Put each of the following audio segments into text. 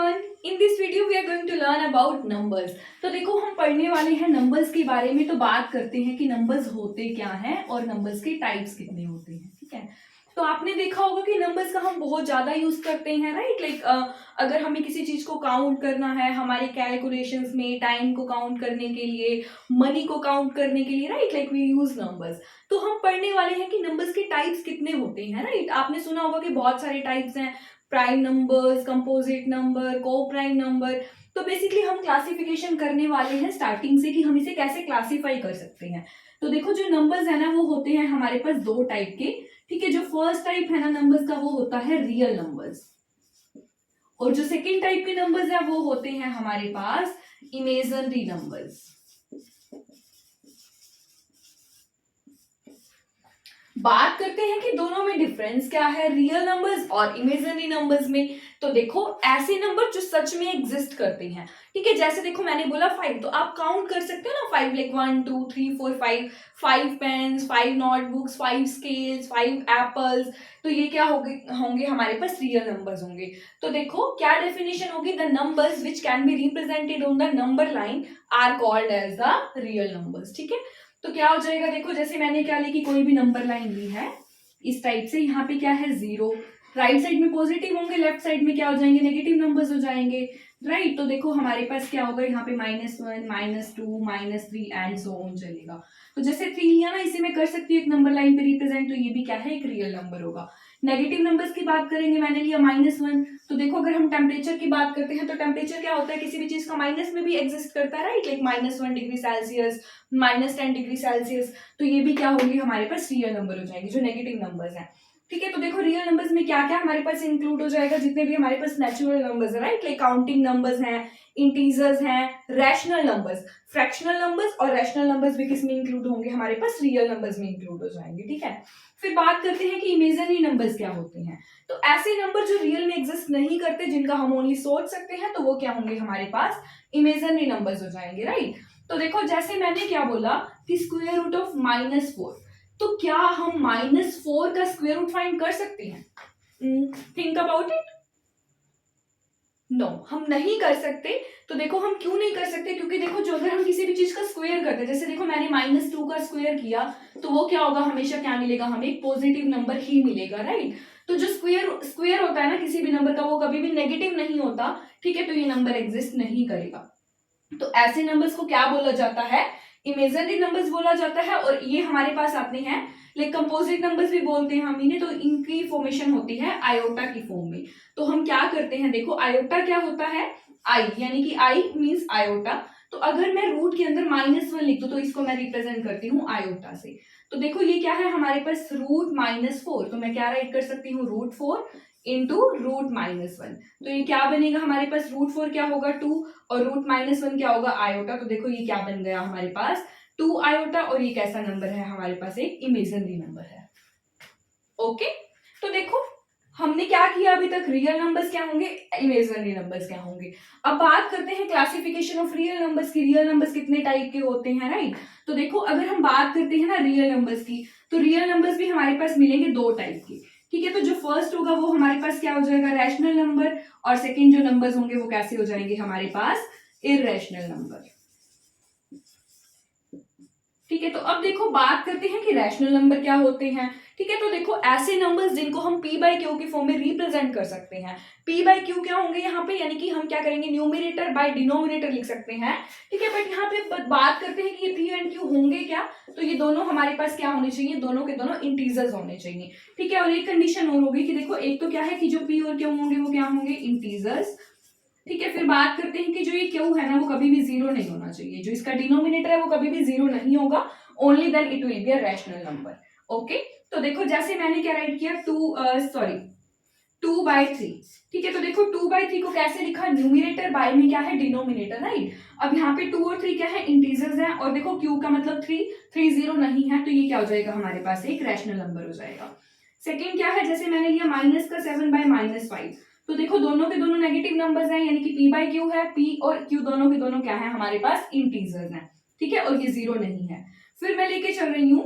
everyone. In this video we are going to learn about numbers. तो देखो हम पढ़ने वाले हैं नंबर्स के बारे में। तो बात करते हैं कि नंबर्स होते क्या हैं और नंबर्स के टाइप्स कितने होते हैं। ठीक है, तो आपने देखा होगा कि नंबर्स का हम बहुत ज्यादा यूज करते हैं, राइट। लाइक अगर हमें किसी चीज को काउंट करना है, हमारे कैलकुलेशंस में टाइम को काउंट करने के लिए, मनी को काउंट करने के लिए, right, like we use numbers. तो हम पढ़ने वाले हैं कि नंबर्स के टाइप्स कितने होते हैं, राइट। आपने सुना होगा कि बहुत सारे टाइप्स हैं, प्राइम नंबर्स, कंपोजिट नंबर, को प्राइम नंबर। तो बेसिकली हम क्लासिफिकेशन करने वाले हैं स्टार्टिंग से कि हम इसे कैसे क्लासिफाई कर सकते हैं। तो देखो जो नंबर्स है ना वो होते हैं हमारे पास दो टाइप के। ठीक है, जो फर्स्ट टाइप है ना नंबर्स का वो होता है रियल नंबर्स, और जो सेकेंड टाइप के नंबर्स है वो होते हैं हमारे पास इमेजिनरी नंबर्स। बात करते हैं कि दोनों में डिफरेंस क्या है, रियल नंबर्स और इमेजिनरी नंबर्स में। तो देखो ऐसे नंबर जो सच में एग्जिस्ट करते हैं, ठीक है, जैसे देखो मैंने बोला 5, तो आप काउंट कर सकते हो ना 5, like 1 2 3 4 5, 5 pens, 5 notebooks, 5 scales, 5 apples. तो ये क्या होंगे हमारे पास रियल नंबर्स होंगे। तो देखो क्या डेफिनेशन होगी, the numbers which can be represented on the number line are called as the real numbers. ठीक है, तो क्या हो जाएगा, देखो जैसे मैंने क्या ली कि कोई भी नंबर लाइन ली है इस टाइप से, यहाँ पे क्या है 0, राइट साइड में पॉजिटिव होंगे, लेफ्ट साइड में क्या हो जाएंगे, नेगेटिव नंबर्स हो जाएंगे, राइट। तो देखो हमारे पास क्या होगा, यहाँ पे -1 -2 -3 एंड सो ऑन चलेगा। तो जैसे 3 लिया ना, इसे मैं कर सकती हूँ एक नंबर लाइन पे रिप्रेजेंट, तो ये भी क्या है, एक रियल नंबर होगा। नेगेटिव नंबर्स की बात करेंगे, मैंने लिया -1, तो देखो अगर हम टेम्परेचर की बात करते हैं तो टेम्परेचर क्या होता है, किसी भी चीज का माइनस में भी एग्जिस्ट करता है, right, like -1 degree Celsius, -10 degree Celsius. तो ये भी क्या होंगे हमारे पास रियल नंबर हो जाएंगे, जो नेगेटिव नंबर्स हैं। ठीक है, तो देखो रियल नंबर्स में क्या क्या हमारे पास इंक्लूड हो जाएगा, जितने भी हमारे पास नेचुरल नंबर्स है, राइट, लाइक काउंटिंग नंबर्स हैं, इंटीजर्स हैं, रैशनल नंबर्स, फ्रैक्शनल नंबर्स और रैशनल नंबर्स भी किसमें इंक्लूड होंगे, हमारे पास रियल नंबर्स में इंक्लूड हो जाएंगे। ठीक है, फिर बात करते हैं कि इमेजिनरी नंबर्स क्या होते हैं। तो ऐसे नंबर जो रियल में एग्जिस्ट नहीं करते, जिनका हम ओनली सोच सकते हैं, तो वो क्या होंगे हमारे पास इमेजिनरी नंबर्स हो जाएंगे, राइट। तो देखो जैसे मैंने क्या बोला कि स्क्वायर रूट ऑफ -4, तो क्या हम -4 का स्क्वायर रूट फाइंड कर सकते हैं? Think about it. नो, हम नहीं कर सकते। तो देखो हम क्यों नहीं कर सकते, क्योंकि देखो जो अगर हम किसी भी चीज का स्क्वायर करते हैं, जैसे देखो मैंने -2 का स्क्वायर किया, तो वो क्या होगा, हमेशा क्या मिलेगा, हमें एक पॉजिटिव नंबर ही मिलेगा, राइट। तो जो स्क्वायर होता है ना किसी भी नंबर का, वो कभी भी नेगेटिव नहीं होता। ठीक है, तो ये नंबर एग्जिस्ट नहीं करेगा। तो ऐसे नंबर्स को क्या बोला जाता है, इमेजिनरी नंबर्स बोला जाता है। और ये हमारे पास आते हैं, लाइक कंपोजिट नंबर्स भी बोलते हैं हम इन्हें। तो इनकी फॉर्मेशन होती है आयोटा की फॉर्म में। तो हम क्या करते हैं, देखो आयोटा क्या होता है, आई, यानी कि आई मींस आयोटा। तो अगर मैं रूट के अंदर -1 लिख दूं, तो इसको मैं रिप्रेजेंट करती हूँ आयोटा से। तो देखो ये क्या है हमारे पास, रूट -4, तो मैं क्या राइट कर सकती हूँ, √4 इंटू √-1। तो ये क्या बनेगा हमारे पास, √4 क्या होगा 2, और √-1 क्या होगा आयोटा। तो देखो ये क्या बन गया हमारे पास 2 आयोटा, और ये कैसा नंबर है हमारे पास, एक इमेजिनरी नंबर है। ओके, तो देखो हमने क्या किया अभी तक, रियल नंबर्स क्या होंगे, इमेजिनरी नंबर्स क्या होंगे। अब बात करते हैं क्लासिफिकेशन ऑफ रियल नंबर्स की, रियल नंबर्स कितने टाइप के होते हैं, राइट। तो देखो अगर हम बात करते हैं ना रियल नंबर्स की, तो रियल नंबर्स भी हमारे पास मिलेंगे दो टाइप के। ठीक है, तो जो फर्स्ट होगा वो हमारे पास क्या हो जाएगा, रैशनल नंबर, और सेकेंड जो नंबर्स होंगे वो कैसे हो जाएंगे हमारे पास, इररेशनल नंबर। ठीक है, तो अब देखो बात करते हैं कि रैशनल नंबर क्या होते हैं। ठीक है, तो देखो ऐसे नंबर्स जिनको हम p बाई क्यू की फॉर्म में रिप्रेजेंट कर सकते हैं। p बाई क्यू क्या होंगे यहाँ पे, यानी कि हम क्या करेंगे, न्यूमिनेटर बाय डिनोमिनेटर लिख सकते हैं। ठीक है, बट यहाँ पे बात करते हैं कि ये p एंड q होंगे क्या, तो ये दोनों हमारे पास क्या होने चाहिए, दोनों के दोनों इंटीजर्स होने चाहिए। ठीक है, और एक कंडीशन और होगी कि देखो एक तो क्या है कि जो p और q होंगे वो क्या होंगे, इंटीजर्स। ठीक है, फिर बात करते हैं कि जो ये क्यू है ना वो कभी भी 0 नहीं होना चाहिए, जो इसका डिनोमिनेटर है वो कभी भी 0 नहीं होगा, only then it will be a rational number. Okay, तो देखो जैसे मैंने क्या राइट किया, 2/3। ठीक है, तो देखो 2/3 को कैसे लिखा, न्यूमिनेटर बाय में क्या है, डिनोमिनेटर, राइट। अब यहाँ पे 2 और 3 क्या है, इंटीजर्स हैं, और देखो q का मतलब 3 0 नहीं है, तो ये क्या हो जाएगा हमारे पास, एक रैशनल नंबर हो जाएगा। सेकेंड क्या है, जैसे मैंने लिया -7/-5, तो देखो दोनों के दोनों नेगेटिव नंबर्स हैं, यानी कि p बाई क्यू है, p और q दोनों के दोनों क्या है हमारे पास, इंटीजर्स हैं। ठीक है, और ये 0 नहीं है। फिर मैं लेके चल रही हूँ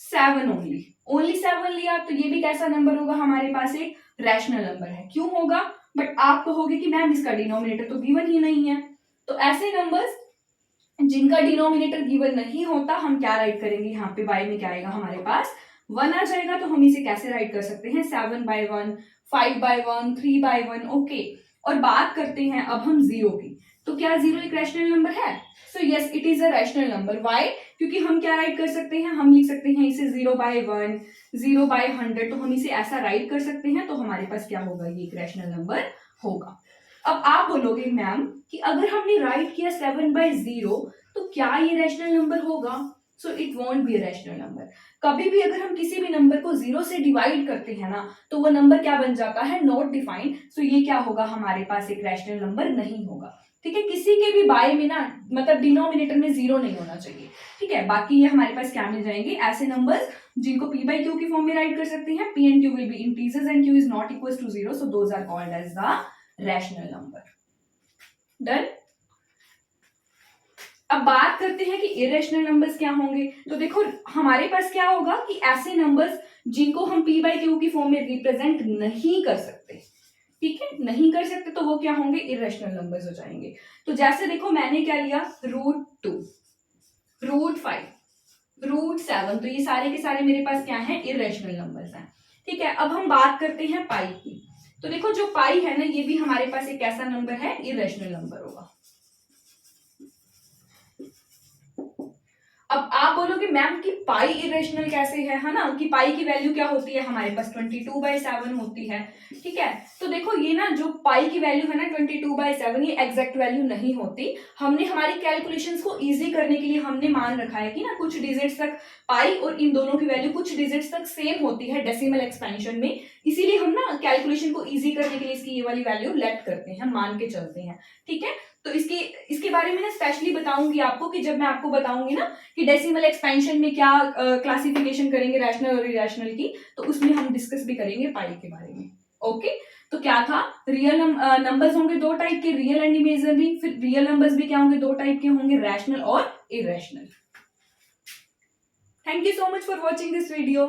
7 ओनली 7 लिया, तो ये भी कैसा नंबर होगा हमारे पास, एक रैशनल नंबर है। क्यों होगा, बट आप कहोगे कि मैम इसका डिनोमिनेटर तो गिवन ही नहीं है। तो ऐसे नंबर्स जिनका डिनोमिनेटर गिवन नहीं होता, हम क्या राइट करेंगे, यहाँ पे बाय में क्या आएगा हमारे पास 1 आ जाएगा। तो हम इसे कैसे राइट कर सकते हैं, 7/1, 5/1, 3/1, ओके। और बात करते हैं अब हम जीरो की, तो क्या जीरो एक रैशनल नंबर है? So yes, it is a rational number. Why? क्योंकि हम क्या राइट कर सकते हैं, हम लिख सकते हैं इसे 0/1, 0/100, तो हम इसे ऐसा राइट कर सकते हैं। तो हमारे पास क्या होगा, ये एक रैशनल नंबर होगा। अब आप बोलोगे मैम कि अगर हमने राइट किया 7/0 तो क्या ये रैशनल नंबर होगा? So it won't B rational number. कभी भी अगर हम किसी भी नंबर को जीरो से डिवाइड करते हैं ना, तो वो नंबर क्या बन जाता है, नॉट डिफाइंड। सो ये क्या होगा, हमारे पास एक रैशनल नंबर नहीं होगा। ठीक है, किसी के भी बाय में ना, मतलब डिनोमिनेटर में जीरो नहीं होना चाहिए। ठीक है, बाकी ये हमारे पास क्या मिल जाएंगे, ऐसे नंबर्स जिनको p by q की फॉर्म में राइट कर सकते हैं। p and q will be integers and q is not equals to 0, so those are called as the rational number. Done. अब बात करते हैं कि इरेशनल नंबर्स क्या होंगे। तो देखो हमारे पास क्या होगा कि ऐसे नंबर्स जिनको हम p by q की फॉर्म में रिप्रेजेंट नहीं कर सकते, ठीक है, नहीं कर सकते, तो वो क्या होंगे, इरेशनल नंबर्स हो जाएंगे। तो जैसे देखो मैंने क्या लिया, √2, √5, √7, तो ये सारे के सारे मेरे पास क्या है, इरेशनल नंबर्स हैं। ठीक है, अब हम बात करते हैं पाई की। तो देखो जो पाई है ना, ये भी हमारे पास एक ऐसा नंबर है, इरेशनल नंबर होगा। अब आप बोलोगे मैम कि पाई इरेशनल कैसे है ना, कि पाई की वैल्यू क्या होती है, हमारे पास 22/7 होती है। ठीक है, तो देखो ये ना जो पाई की वैल्यू है ना 22/7, ये एग्जैक्ट वैल्यू नहीं होती। हमने हमारी कैलकुलेशंस को इजी करने के लिए हमने मान रखा है कि ना कुछ डिजिट्स तक पाई और इन दोनों की वैल्यू कुछ डिजिट्स तक सेम होती है डेसिमल एक्सपेंशन में, इसीलिए हम ना कैलकुलेशन को इजी करने के लिए इसकी ये वाली वैल्यू लेट करते हैं, मान के चलते हैं। ठीक है, तो इसके बारे में ना स्पेशली बताऊंगी आपको, कि जब मैं आपको बताऊंगी ना कि डेसिमल एक्सपेंशन में क्या क्लासिफिकेशन करेंगे रैशनल और इरेशनल की, तो उसमें हम डिस्कस भी करेंगे पाई के बारे में। ओके, तो क्या था, रियल नंबर्स होंगे दो टाइप के, रियल एंड इमेजिनरी। फिर रियल नंबर्स भी क्या होंगे, दो टाइप के होंगे, रैशनल और irrational. Thank you so much for watching this video.